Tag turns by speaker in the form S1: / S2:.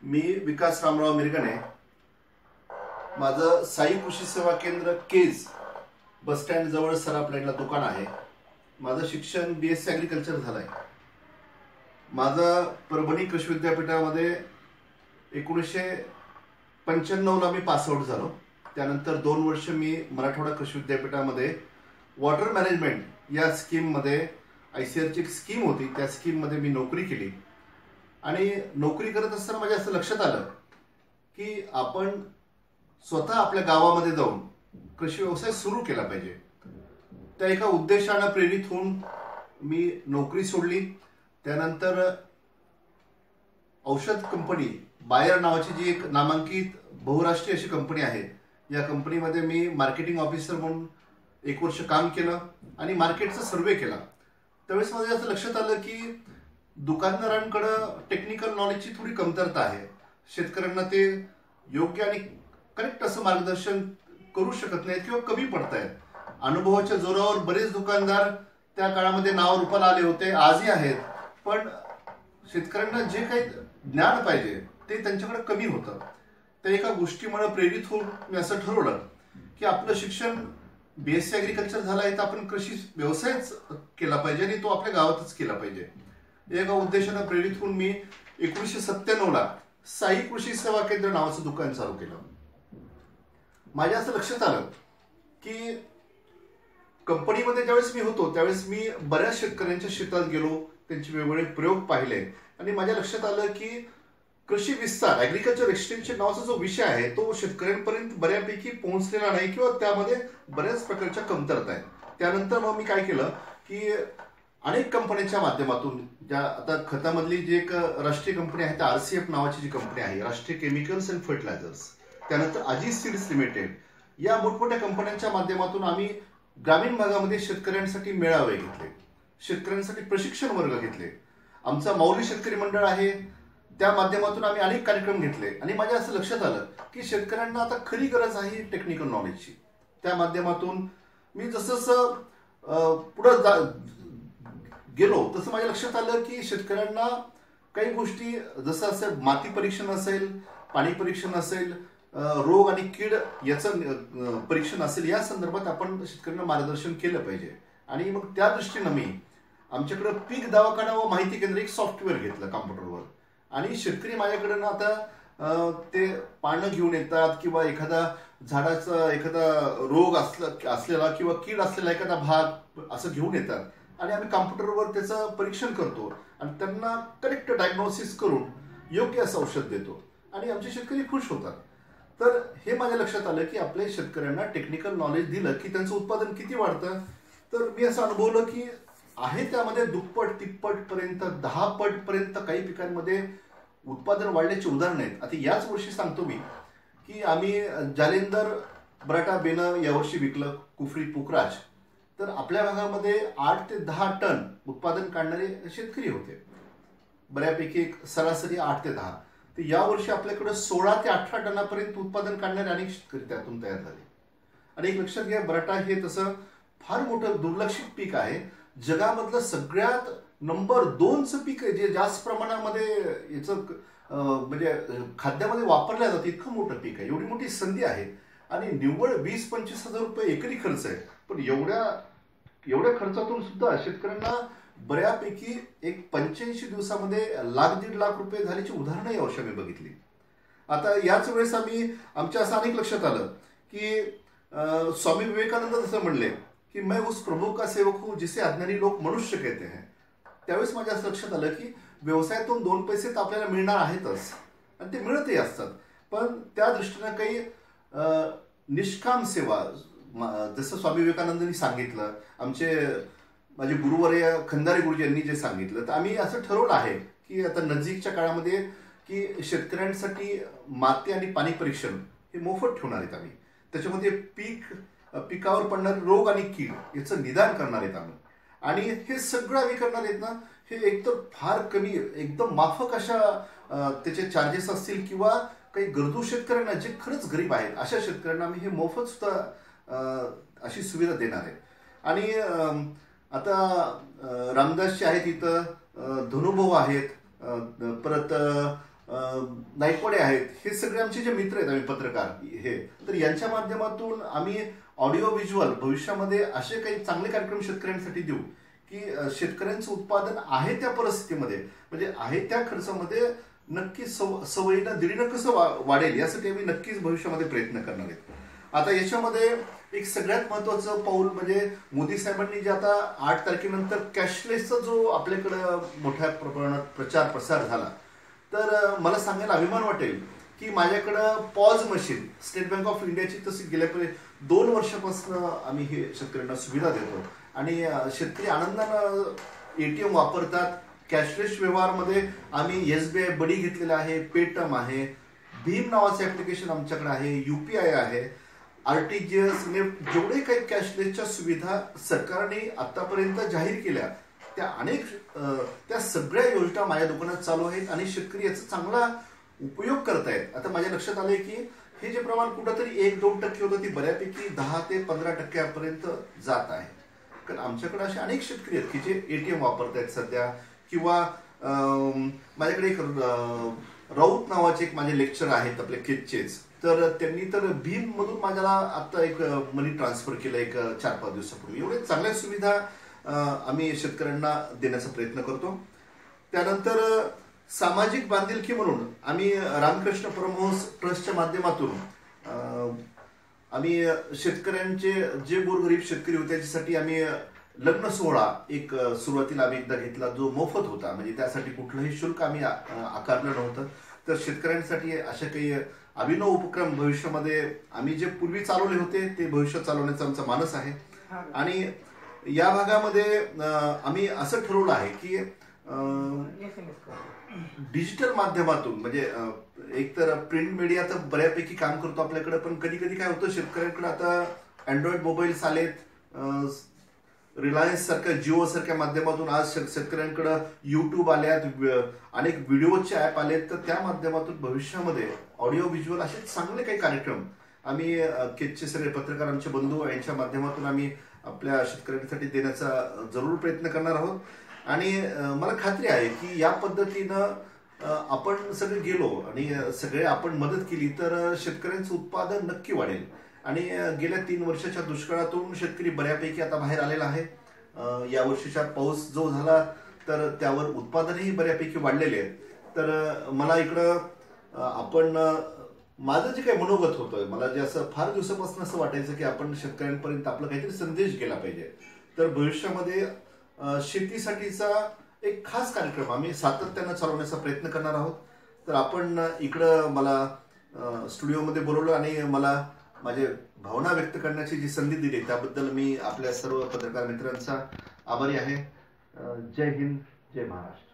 S1: मी विकास रामराव मिरगणे. माझं साई कृषी सेवा केंद्र केज बस स्टँड जवळ सराफ लाईनला दुकान आहे. माझं शिक्षण BSc ॲग्रिकल्चर झालंय. माझं परभणी कृषी विद्यापीठामध्ये 1995ला मी पासआउट झालो. त्यानंतर 2 वर्ष मी मराठवाडा कृषी विद्यापीठामध्ये वॉटर मॅनेजमेंट या स्कीममध्ये ICRची एक स्कीम होती, त्या स्कीममध्ये मी नोकरी केली. आणि नोकरी करत असताना माझ्या असं लक्षात आलं की आपण स्वतः आपल्या गावामध्ये जाऊन कृषी व्यवसाय सुरू केला पाहिजे. त्या एका उद्देशानं प्रेरित होऊन मी नोकरी सोडली. त्यानंतर औषध कंपनी बायर नावाची जी एक नामांकित बहुराष्ट्रीय अशी कंपनी आहे, या कंपनीमध्ये मी मार्केटिंग ऑफिसर म्हणून 1 वर्ष काम केलं आणि मार्केटचा सर्वे केला. त्यावेळेस माझ्या असं लक्षात आलं की दुकानदारांकडे टेक्निकल नॉलेजची थोडी कमतरता आहे. शेतकऱ्यांना ते योग्य आणि करेक्ट असं मार्गदर्शन करू शकत नाहीत किंवा कमी पडतायत. अनुभवाच्या जोरावर बरेच दुकानदार त्या काळामध्ये नावारूपाला आले होते, आजही आहेत, पण शेतकऱ्यांना जे काही ज्ञान पाहिजे ते त्यांच्याकडे कमी होतं. त्या एका गोष्टीमुळे प्रेरित होऊन मी असं ठरवलं की आपलं शिक्षण BSc ॲग्रिकल्चर झालं आहे तर आपण कृषी व्यवसायच केला पाहिजे आणि तो आपल्या गावातच केला पाहिजे. एका उद्देशानं प्रेरित होऊन मी 1997ला साई कृषी सेवा केंद्र नावाचं दुकान चालू केलं. माझ्या असं लक्षात आलं की कंपनीमध्ये ज्यावेळेस मी होतो त्यावेळेस मी बऱ्याच शेतकऱ्यांच्या शेतात गेलो, त्यांचे वेगवेगळे प्रयोग पाहिले आणि माझ्या लक्षात आलं की कृषी विस्तार ॲग्रिकल्चर एक्सटेन्शन नावाचा जो विषय आहे तो शेतकऱ्यांपर्यंत बऱ्यापैकी पोहोचलेला नाही किंवा त्यामध्ये बऱ्याच प्रकारच्या कमतरता आहेत. त्यानंतर मग मी काय केलं की अनेक कंपन्यांच्या माध्यमातून ज्या आता खतामधली जी एक राष्ट्रीय कंपनी आहे, त्या RCF नावाची जी कंपनी आहे, राष्ट्रीय केमिकल्स अँड फर्टिलायझर्स, त्यानंतर अजीज सीड्स लिमिटेड, या मोठमोठ्या कंपन्यांच्या माध्यमातून आम्ही ग्रामीण भागामध्ये शेतकऱ्यांसाठी मेळावे घेतले, शेतकऱ्यांसाठी प्रशिक्षण वर्ग घेतले. आमचा माऊली शेतकरी मंडळ आहे, त्या माध्यमातून आम्ही अनेक कार्यक्रम घेतले आणि माझ्या असं लक्षात आलं की शेतकऱ्यांना आता खरी गरज आहे टेक्निकल नॉलेजची. त्या माध्यमातून मी जसं पुढे गेलो तसं माझ्या लक्षात आलं की शेतकऱ्यांना काही गोष्टी जसं असं माती परीक्षण असेल, पाणी परीक्षण असेल, रोग आणि कीड याचं परीक्षण असेल, या संदर्भात आपण शेतकऱ्यांना मार्गदर्शन केलं पाहिजे. आणि मग त्या दृष्टीनं मी आमच्याकडे पीक दवाखाना व माहिती केंद्र एक सॉफ्टवेअर घेतलं कॉम्प्युटरवर आणि शेतकरी माझ्याकडे आता ते पानं घेऊन येतात किंवा एखादा झाडाचा एखादा रोग असलेला किंवा कीड असलेला एखादा भाग असं घेऊन येतात आणि आम्ही कॉम्प्युटरवर त्याचं परीक्षण करतो आणि त्यांना करेक्ट डायग्नोसिस करून योग्य असं औषध देतो आणि आमचे शेतकरी खुश होतात. तर हे माझ्या लक्षात आलं की आपल्या शेतकऱ्यांना टेक्निकल नॉलेज दिलं की त्यांचं उत्पादन किती वाढतं. तर मी असं अनुभवलं की आहे त्यामध्ये दुप्पट तिप्पट पर्यंत 10 पट पर्यंत काही पिकांमध्ये उत्पादन वाढल्याची उदाहरणं आहेत. आता याच वर्षी सांगतो मी की आम्ही जालेंदर बराटा बेनं यावर्षी विकलं, कुफरी पुखराज. तर आपल्या भागामध्ये 8 ते 10 टन उत्पादन काढणारे शेतकरी होते, बऱ्यापैकी एक सरासरी 8 ते 10. तर यावर्षी आपल्याकडे 16 ते 18 टनापर्यंत उत्पादन काढणारे अनेक शेतकरी त्यातून तयार झाले. आणि एक लक्षात घ्या, बराटा हे तसं फार मोठं दुर्लक्षित पीक आहे. जगामधलं सगळ्यात नंबर 2चं पीक आहे जे जास्त प्रमाणामध्ये याचं म्हणजे खाद्यामध्ये वापरल्या जातं, इतकं मोठं पीक आहे. एवढी मोठी संधी आहे आणि निव्वळ 20-25 हजार रुपये एकरी खर्च आहे. पण एवढ्या खर्चातून सुद्धा शेतकऱ्यांना बऱ्यापैकी एक 85 दिवसामध्ये 1,00,000-1.5 लाख रुपये झाल्याची उदाहरणं या वर्षी आम्ही बघितली. आता याच वेळेस आमच्या असं अनेक लक्षात आलं की स्वामी विवेकानंद जसं म्हणले की मैं उस प्रभु का सेवक हूं जिसे अज्ञानी लोक मनुष्य कहते हैं. त्यावेळेस माझ्या असं लक्षात आलं की व्यवसायातून 2 पैसे तर आपल्याला मिळणार आहेतच आणि ते मिळतही असतात, पण त्या दृष्टीनं काही निष्काम सेवा, जसं स्वामी विवेकानंदांनी सांगितलं, माझे गुरुवर्य खंदारे गुरुजी यांनी जे सांगितलं, तर आम्ही असं ठरवलं आहे की आता नजीकच्या काळामध्ये की शेतकऱ्यांसाठी माती आणि पाणी परीक्षण हे मोफत ठेवणार आहेत आम्ही. त्याच्यामध्ये पिकावर पडणारे रोग आणि कीड याचं निदान करणार आहेत आम्ही. आणि हे सगळं आम्ही करणार आहेत ना, हे एकतर फार कमी एकदम माफक अशा त्याचे चार्जेस असतील किंवा काही गरजू शेतकऱ्यांना जे खरंच गरीब आहेत अशा शेतकऱ्यांना आम्ही हे मोफत सुद्धा अशी सुविधा देणार आहे. आणि आता रामदासजी आहेत इथं, धनुभाऊ आहेत, परत नाईकवाडे आहेत, हे सगळे आमचे जे मित्र आहेत, आम्ही पत्रकार हे, तर यांच्या माध्यमातून आम्ही ऑडिओ व्हिज्युअल भविष्यामध्ये असे काही चांगले कार्यक्रम शेतकऱ्यांसाठी देऊ की शेतकऱ्यांचं उत्पादन आहे त्या परिस्थितीमध्ये, म्हणजे आहे त्या खर्चामध्ये नक्की सवयीनं दीडीनं कसं वाढेल यासाठी आम्ही नक्कीच भविष्यामध्ये प्रयत्न करणार आहेत. आता याच्यामध्ये एक सगळ्यात महत्वाचं पाऊल म्हणजे मोदी साहेबांनी जे आता 8 तारखेनंतर कॅशलेसचा जो आपल्याकडं मोठ्या प्रमाणात प्रचार प्रसार झाला, तर मला सांगायला अभिमान वाटेल की माझ्याकडं pause machine state bank of इंडियाची तशी गेल्या 2 वर्षापासून आम्ही हे शेतकऱ्यांना सुविधा देतो आणि शेतकरी आनंदानं एटीएम वापरतात. कॅशलेस व्यवहारमध्ये आम्ही SBI बडी घेतलेला आहे, पेटम आहे, भीम नावाचं ऍप्लिकेशन आमच्याकडे आहे, UPI आहे, RTGS, नेफ्ट, जेवढे काही कॅशलेसच्या सुविधा सरकारने आतापर्यंत जाहीर केल्या त्या सगळ्या योजना माझ्या दुकानात चालू आहेत आणि शेतकरी याचा चांगला उपयोग करतायत. आता माझ्या लक्षात आलंय की हे जे प्रमाण कुठंतरी 1-2% होतं ती बऱ्यापैकी 10 ते 15% जात आहे. कारण आमच्याकडे असे अनेक शेतकरी आहेत की जे एटीएम वापरतायत सध्या, किंवा माझ्याकडे एक राऊत नावाचे एक माझे लेक्चर आहेत आपल्या केचेच, तर त्यांनी तर भीम मधून माझ्याला आता एक मनी ट्रान्सफर केलं एक 4-5 दिवसापूर्वी. एवढे चांगल्या सुविधा आम्ही शेतकऱ्यांना देण्याचा प्रयत्न करतो. त्यानंतर सामाजिक बांधिलकी म्हणून आम्ही रामकृष्ण परमहंस ट्रस्टच्या माध्यमातून आम्ही शेतकऱ्यांचे जे गोरगरीब शेतकरी होते त्याच्यासाठी आम्ही लग्न सोहळा एक सुरुवातीला आम्ही एकदा घेतला जो मोफत होता, म्हणजे त्यासाठी कुठलंही शुल्क आम्ही आकारलं नव्हतं. तर शेतकऱ्यांसाठी अशा काही अभिनव उपक्रम भविष्यामध्ये आम्ही जे पूर्वी चालवले होते ते भविष्यात चालवण्याचा आमचा मानस आहे. आणि या भागामध्ये आम्ही असं ठरवलं आहे की डिजिटल माध्यमातून, म्हणजे एकतर प्रिंट मीडिया तर बऱ्यापैकी काम करतो आपल्याकडे, पण कधी कधी काय होतं शेतकऱ्यांकडे आता अँड्रॉइड मोबाईल्स आलेत, रिलायन्स सारख्या, जिओ सारख्या माध्यमातून आज शेतकऱ्यांकडे युट्यूब आल्यात, अनेक व्हिडिओचे ऍप आलेत, तर त्या माध्यमातून भविष्यामध्ये ऑडिओ व्हिज्युअल असे चांगले काही कार्यक्रम आम्ही केचचे सगळे पत्रकार आमचे बंधू यांच्या माध्यमातून आम्ही आपल्या शेतकऱ्यांसाठी देण्याचा जरूर प्रयत्न करणार आहोत. आणि मला खात्री आहे की या पद्धतीनं आपण सगळे गेलो आणि सगळे आपण मदत केली तर शेतकऱ्यांचं उत्पादन नक्की वाढेल. आणि गेल्या 3 वर्षाच्या दुष्काळातून शेतकरी बऱ्यापैकी आता बाहेर आलेला आहे. या वर्षीचा पाऊस जो झाला तर त्यावर उत्पादनही बऱ्यापैकी वाढलेले आहे. तर मला इकडं आपण माझं जे काही मनोगत होतं, मला जे असं फार दिवसापासून असं वाटायचं की आपण शेतकऱ्यांपर्यंत आपला काहीतरी संदेश गेला पाहिजे. तर भविष्यामध्ये शेतीसाठीचा एक खास कार्यक्रम आम्ही सातत्यानं चालवण्याचा प्रयत्न करणार आहोत. तर आपण इकडं मला स्टुडिओमध्ये बोलवलं आणि मला माझे भावना व्यक्त करण्याची जी संधी दिली त्याबद्दल मी आपल्या सर्व पत्रकार मित्रांचा आभारी आहे. जय हिंद, जय महाराष्ट्र.